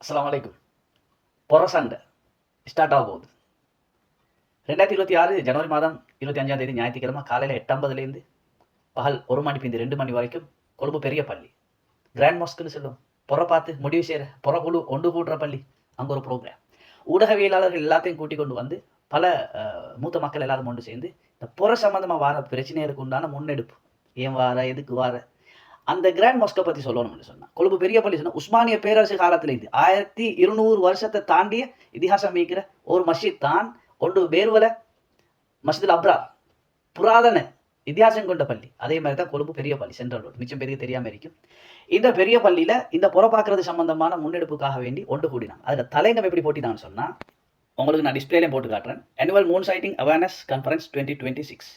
அஸ்ஸலாமு அலைக்கும். பொற சண்டை ஸ்டார்ட் ஆக போகுது. 2026 ஜனவரி மாதம் 25ஆம் தேதி ஞாயிற்றுக்கிழமை காலையில் 8:50லேருந்து பகல் 1 மணி பிந்து 2 மணி வரைக்கும் கொழும்பு பெரிய பள்ளி கிராண்ட் மாஸ்க்குன்னு சொல்லுவோம். பொற பார்த்து முடிவு செய்கிற பொற குழு ஒன்று கூடுற பள்ளி. அங்கே ஒரு ப்ரோக்ராம். ஊடகவியலாளர்கள் எல்லாத்தையும் கூட்டிக் கொண்டு வந்து பல மூத்த மக்கள் எல்லாரும் ஒன்று சேர்ந்து இந்த பொற சம்பந்தமாக வார பிரச்சனைகளுக்கு உண்டான முன்னெடுப்பு, ஏன் வார, எதுக்கு வார, அந்த கிராண்ட் மாஸ்கை பற்றி சொல்லணும்னு சொன்னா கொழும்பு பெரிய பள்ளி சொன்னா உஸ்மானிய பேரரசு காலத்திலிருந்து 1200 வருஷத்தை தாண்டிய இதிகாசம் மீக்கிற ஒரு மஸ்ஜித் தான் ஒன்று வேர்வல மஸ்ஜிதுல் அப்ரார். புராதன இதிகாசம் கொண்ட பள்ளி. அதே மாதிரி தான் கொழும்பு பெரிய பள்ளி சென்ட்ரல் ரோடு. மிச்சம் பெரிய தெரியாம இருக்கும். இந்த பெரிய பள்ளியில இந்த புறப்பாக்குறது சம்பந்தமான முன்னெடுப்புக்காக வேண்டி ஒன்று கூடினாங்க. அதுல தலைங்கம் எப்படி போட்டினான்னு சொன்னா உங்களுக்கு நான் டிஸ்பிளேலையும் போட்டு காட்டுறேன். Annual Moon sighting awareness conference 2026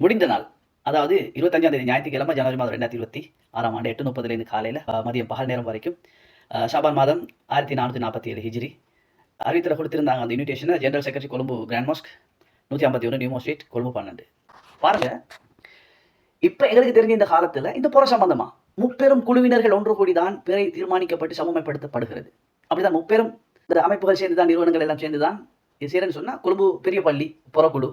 முடிந்த நாள், அதாவது 25ஆம் தேதி ஞாயிற்றுக்கிழமை ஜனவரி மாதம் 2026ஆம் ஆண்டு 8:30 காலையில் மதியம் பகல் நேரம் வரைக்கும் ஷாபான் மாதம் 1447 ஹிஜ்ரி அறிவித்தல கொடுத்திருந்தாங்க. அந்த இன்விடேஷனை general secretary Colombo grand mosque 151 new moor street Colombo 12. பாருங்க, இப்ப எங்களுக்கு தெரிஞ்ச இந்த காலத்துல இந்த புற சம்பந்தமா முப்பெரும் குழுவினர்கள் ஒன்று கூடிதான் பிறை தீர்மானிக்கப்பட்டு சமமைப்படுத்தப்படுகிறது. அப்படிதான் முப்பெரும் இந்த அமைப்புகள் சேர்ந்துதான், நிறுவனங்கள் எல்லாம் சேர்ந்துதான் இது செய்யறேன்னு சொன்னா கொழும்பு பெரிய பள்ளி புறக்குழு.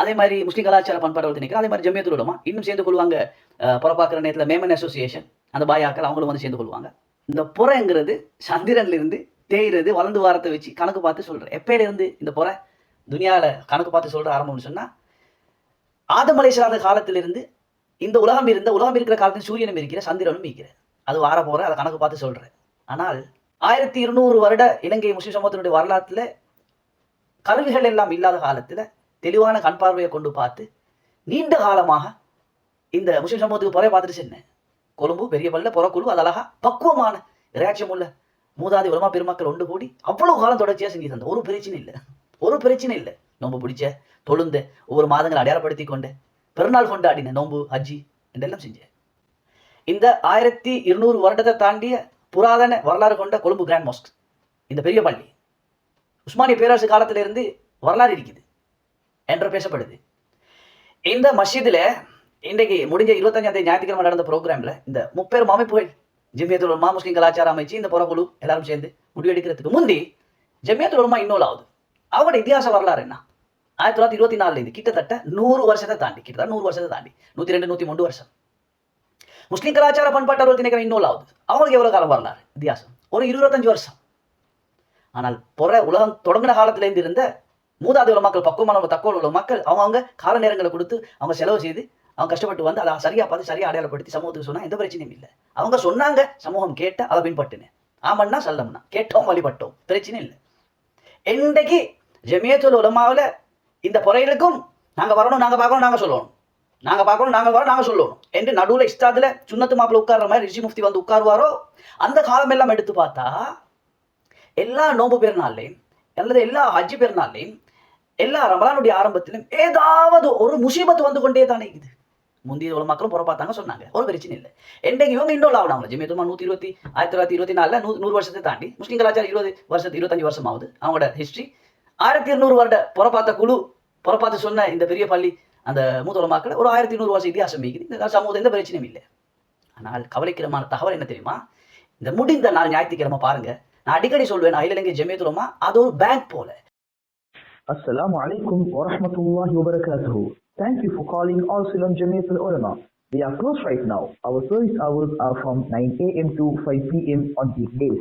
அதே மாதிரி முஸ்லீம் கலாச்சார பண்பாடு நினைக்கிறேன். அதே மாதிரி ஜமியத்துல் உலமா இன்னும் சேர்ந்து கொள்வாங்க. புறப்பாக்குற நேரத்தில் மேமன் அசோசியேஷன், அந்த பாயாக்கள் அவங்களும் வந்து சேர்ந்து கொள்வாங்க. இந்த புறங்கிறது சந்திரன்ல இருந்து தேய்றது வளர்ந்து வாரத்தை வச்சு கணக்கு பார்த்து சொல்றேன். எப்பயில இருந்து இந்த புற துனியால கணக்கு பார்த்து சொல்ற ஆரம்பம்னு சொன்னா ஆதம் அலைஹிஸ்ஸலாத்து காலத்திலிருந்து இந்த உலகம் இருக்கிற காலத்தில் சூரியனும் இருக்கிற, சந்திரனும் இருக்கிற. அது வார போற அதை கணக்கு பார்த்து சொல்றேன். ஆனால் 1200 வருட இலங்கை முஸ்லிம் சமூகத்தினுடைய வரலாற்றுல கருவிகள் எல்லாம் இல்லாத காலத்துல தெளிவான கண் பார்வையை கொண்டு பார்த்து நீண்ட காலமாக இந்த முஸ்லிம் சமூகத்துக்கு புறைய பார்த்துட்டு சென்ன கொழும்பு பெரிய பள்ளியில புறக்குழு அது அழகா பக்குவமான இறையாட்சியம் உள்ள மூதாதி உலமா பெருமக்கள் ஒன்று கூடி அவ்வளவு காலம் தொடர்ச்சியா செஞ்சு தந்த ஒரு பிரச்சனை இல்லை. நோம்பு பிடிச்ச, தொழுந்த, ஒவ்வொரு மாதங்களை அடையாளப்படுத்தி கொண்ட, பெருநாள் கொண்டாடின, நோம்பு, ஹஜ்ஜி என்றெல்லாம் செஞ்ச இந்த 1200 வருடத்தை தாண்டிய புராதன வரலாறு கொண்ட கொழும்பு கிராண்ட் மாஸ்க் இந்த பெரிய பள்ளி உஸ்மானிய பேரரசு காலத்திலிருந்து வரலாறு இருக்குது என்று பேசப்படுது. இந்த மஸ்ஜிதில் இன்றைக்கு முடிஞ்ச 25ஆம் தேதி ஞாயிற்றுக்கிழமை நடந்த ப்ரோக்ராமில் இந்த முப்பெரும் அமைப்புகள் ஜமியத்துல் உலமா, முஸ்லிம் கலாச்சார அமைச்சு, இந்த புறக்குழு எல்லாரும் சேர்ந்து முடிவெடுக்கிறதுக்கு முந்தி ஜமியத்துல் உலமா இன்னொரு ஆகுது. அவங்களோட இதிகாச வரலாறு என்ன? 1924 கிட்டத்தட்ட 100 வருஷத்தை தாண்டி 102 103 வருஷம் முஸ்லிம் கலாச்சார பண்பாட்டு திணைக்கிற இன்னொரு ஆகுது. அவங்களுக்கு எவ்வளவு காலம் வரலாறு இதிகாசம்? ஒரு 25 வருஷம். ஆனால் புற உலகம் தொடங்கின காலத்திலேருந்து இருந்த மூதாதி உலமாக்கள், பக்குவமான தக்கோல் உள்ள மக்கள் அவங்க கால நேரங்களை கொடுத்து அவங்க செலவு செய்து அவங்க கஷ்டப்பட்டு வந்து அதை சரியா பார்த்து சரியா அடையாளப்படுத்தி சமூகத்துக்கு சொன்னா எந்த பிரச்சனையும் இல்லை. அவங்க சொன்னாங்க, சமூகம் கேட்ட அதை பின்பற்றினேன். ஆமன்னா சல்லம்னா கேட்டோம், வழிபட்டோம், பிரச்சனை இல்லை. இன்றைக்கு ஜமியத்துல் உலமாவில் இந்த பொறைகளுக்கும் நாங்க வரணும், நாங்க பார்க்கணும், நாங்க சொல்லணும், நாங்க பார்க்கணும், நாங்க வரோம், நாங்க சொல்லணும் என்று நடுவில் இஸ்தாதுல சுன்னத்து மாப்பிள்ள உட்கார்ற மாதிரி ரிஷி முஃப்தி வந்து உட்காருவாரோ அந்த காலம் எல்லாம் எடுத்து பார்த்தா எல்லா நோம்பு பெருநாள்லையும் அல்லது எல்லா ஹஜ்ஜி பெருநாள்லையும் எல்லா ரமலானுடைய ஆரம்பத்திலும் ஏதாவது ஒரு முசீபத்து வந்து கொண்டே தானே இது. முந்தைய உள்ள மக்களும் புற பார்த்தாங்க, சொன்னாங்க, ஒரு பிரச்சனை இல்லை. என்றைக்கு இவங்க இன்னொரு ஆகணும். ஜமியத்துல் 1924 100 வருஷத்தை தாண்டி முஸ்லிம் கலாச்சாரம் 25 வருஷம் ஆகுது. அவங்களோட ஹிஸ்டரி 1200 வருட புறப்பாத்த குழு புறப்பாத்து சொன்ன இந்த பெரிய பள்ளி அந்த மூத்த உலமாக்கள் ஒரு 1200 வருஷம் இதிகாசம் இருக்குது. இந்த சமூகம் எந்த பிரச்சனையும் இல்லை. ஆனால் கவலைக்கிடமான தகவல் என்ன தெரியுமா? இந்த முடிந்த நாள் ஞாயிற்றுக்கிழமை பாருங்க, நான் அடிக்கடி சொல்வேன், அகில இலங்கை ஜமியத்துல் உலமா அது ஒரு பேங்க் போல. Assalamu alaikum wa rahmatullahi wa barakatuhu. Thank you for calling Al Sulam Jamiatul Ulama. We are closed right now. Our service hours are from 9 a.m. to 5 p.m. on weekdays.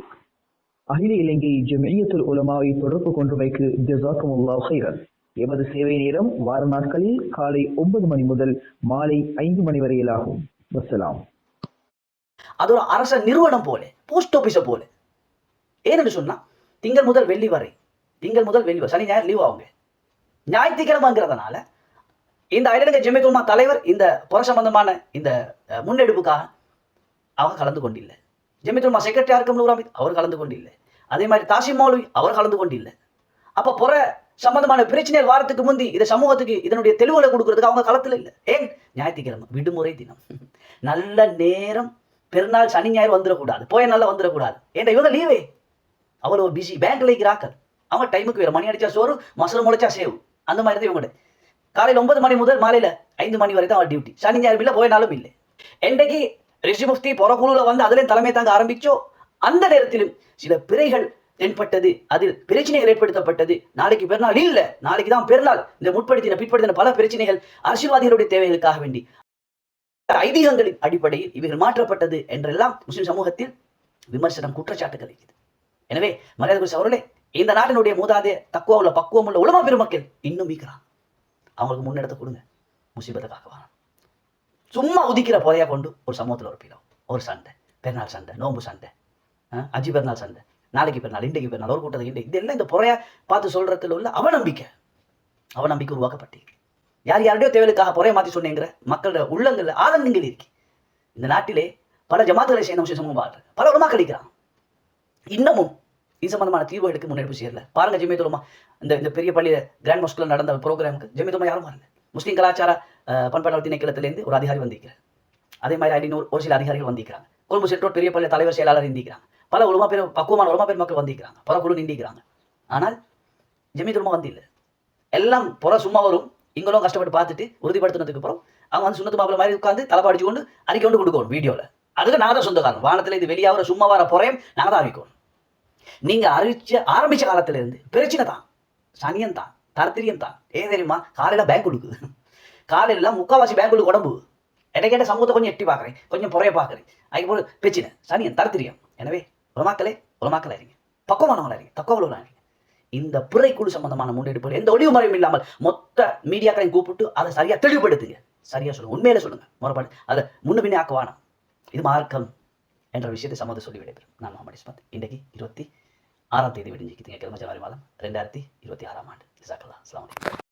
அகில இலங்கை ஜமியத்துல் உலமாவை தொடர்பு கொண்டமைக்கு ஜஸாக்குமுல்லாஹ் ஹைரன். எமது சேவை நேரம் வார நாட்களில் காலை 9 மணி முதல் மாலை 5 மணி வரையிலாகும். வஸ்ஸலாம். அது ஒரு அரச நிறுவனம் போல, போஸ்ட் ஆபீஸை போல. ஏன்னு சொன்னா திங்கள் முதல் வெள்ளி வரை, சனி ஞாயிறு லீவ் ஆகுங்க. ஞாயிற்றுக்கிழமைங்கிறதுனால இந்த அகில இலங்கை ஜமியத்துல் உலமா தலைவர் இந்த புற சம்பந்தமான இந்த முன்னெடுப்புக்காக அவங்க கலந்து கொண்டில்லை. ஜமியத்துல் உலமா செக்ரட்டரி ஆர்க்கம் நூர் அமீத் அவர் கலந்து கொண்டில்லை. அதே மாதிரி தாசிம் மௌலவி அவர் கலந்து கொண்டில்லை. அப்ப புற சம்பந்தமான பிரச்சனை வாரத்துக்கு முந்தி இந்த சமூகத்துக்கு இதனுடைய தெளிவுகளை கொடுக்கறதுக்கு அவங்க களத்துல இல்லை. ஏன்? ஞாயிற்றுக்கிழமை விடுமுறை தினம், நல்ல நேரம், பெருநாள் சனி ஞாயிறு வந்துடக்கூடாது, போய நல்லா வந்துடக்கூடாது. ஏன்னா இவங்க லீவே, அவ்வளோ பிஸி, பேங்க்ல இருக்கிறாக்கள். அவங்க டைமுக்கு வேறு, மணி அடிச்சா சோறு, மசூல் முளைச்சா சேவ், அந்த மாதிரி தான் இவங்க காலையில் 9 மணி முதல் மாலையில் 5 மணி வரை தான் அவள் டியூட்டி. சனி ஞாயிறு இல்லை, போயினாலும் இல்லை. என்றைக்கு ரிஷி முஃப்தி புறக்குழுவில் வந்து அதுலேயும் தலைமை தாங்க ஆரம்பிச்சோ அந்த நேரத்திலும் சில பிறைகள் தென்பட்டது, அதில் பிரச்சனைகள் ஏற்படுத்தப்பட்டது. நாளைக்கு பெருநாள் இல்ல, நாளைக்கு தான் பெருநாள். இந்த முற்படுத்தின பிற்படுத்தின பல பிரச்சனைகள் அரசியல்வாதிகளுடைய தேவைகளுக்காக வேண்டி ஐதீகங்களின் அடிப்படையில் இவைகள் மாற்றப்பட்டது என்றெல்லாம் முஸ்லிம் சமூகத்தில் விமர்சனம், குற்றச்சாட்டுகள் இருக்குது. எனவே மரியாதை அவர்களே, இந்த நாட்டினுடைய மூதாதைய தக்குவா உள்ள பக்குவம் உள்ள உலமா பெருமக்கள் இன்னும் மீக்கிறான். அவங்களுக்கு முன்னெடுத்து கொடுங்க, முசீபத்துக்காக வாங்க. சும்மா உதிக்கிற போதையா கொண்டு ஒரு சமூகத்தில் ஒரு பிளவு, ஒரு சண்டை, பெருநாள் சண்டை, நோம்பு சண்டை, அஜி பெருநாள் சண்டை, நாளைக்கு பெருநாள், இன்றைக்கு பெருநாள், ஒரு கூட்டத்துக்கு இன்றைக்கு, இதெல்லாம் இந்த பொறையா பார்த்து சொல்றதுல உள்ள அவநம்பிக்கை உருவாக்கப்பட்டீங்க. யார் யாருடையோ தேவைகளுக்காக பொறையை மாற்றி சொன்னீங்கிற மக்களோட உள்ளங்கள் ஆதங்கங்கள் இருக்கு. இந்த நாட்டிலே பல ஜமாத்துகளை சேர்ந்த முஸ்லிம் சமூகம் வாழ்றாங்க, பல உலமாக்கள் இருக்கிறாங்க. இன்னமும் இது சம்பந்தமான தீர்வுகளுக்கு முன்னெடுப்பு செய்யல. பாருங்க, ஜமீயத்துல் உலமா இந்த பெரிய பள்ளியில கிராண்ட் மாஸ்க்ல நடந்த ப்ரோக்ராமுக்கு ஜமீயத்துல் உலமா யாரும் வரல. முஸ்லீம் கலாச்சார பண்பாட்டு திணைக்களத்திலேருந்து ஒரு அதிகாரி வந்திருக்கிறார். அதே மாதிரி ஐநூறு ஒரு சில அதிகாரிகள் வந்திருக்கிறாங்க. கொழும்பு சென்ட்ரோட் பெரிய பள்ளி தலைவர் செயலாளர் இந்திக்கிறாங்க. பல உலமா பேர் பக்குவமான உலமா பேர் மக்கள் வந்திருக்கிறாங்க, பல குழு நிந்திக்கிறாங்க. ஆனால் ஜமீயத்துல் உலமா வந்து இல்லை. எல்லாம் புற சும்மா வரும், இங்களும் கஷ்டப்பட்டு பார்த்துட்டு உறுதிப்படுத்தினதுக்கு அப்புறம் அவங்க வந்து சுண்ணத்து மாப்பிள மாதிரி உட்காந்து தலைப்பாடிச்சு கொண்டு அறிக்கை கொண்டு கொடுக்கணும் வீடியோவில். அதுக்கு நாங்கள் தான் சொந்தக்காரன். வானத்தில் இது வெளியாகிற சும்மா வர பொறையும் நாங்கள் தான் அறிவிக்கணும். நீங்கள் ஆரம்பித்த காலத்திலேருந்து பிரச்சனை தான், சனியன் தான், தரத்திரியம் தான். ஏன் தெரியுமா? காலையில் பேங்க் கொடுக்குது, காலையில் முக்கால்வாசி பேங்க்குள்ள உடம்பு. இடைக்கிட்ட சமூகத்தை கொஞ்சம் எட்டி பார்க்குறேன், கொஞ்சம் புறைய பார்க்குறேன். அதுக்கு பிரச்சனை, சனியன், தரத்திரியம். எனவே உலமாக்களே இருங்க, பக்குவமானவங்களா இருங்க, தக்கவளவங்களா இருங்க. இந்த பிறைக்குழு சம்பந்தமான முன்னெடுப்பு எந்த ஒளிவு மறைவும் இல்லாமல் மொத்த மீடியாக்களையும் கூப்பிட்டு அதை சரியா தெளிவுபடுத்துங்க, சரியா சொல்லுங்க, உண்மையில சொல்லுங்க, முறைப்பாடு அதை முன்ன பின்னே ஆக்குவானா. இது மார்க்கம் என்ற விஷயத்தை சம்மத சொல்லி விடைபெறும். நான் முகமது இஸ்மத். இன்றைக்கு 26ஆம் தேதி விடிஞ்சிக்கு திங்கட்கிழமை ஜனவரி மாதம் 2026 ஜஸாக்கல்லாஹ். அஸ்ஸலாமு அலைக்கும்.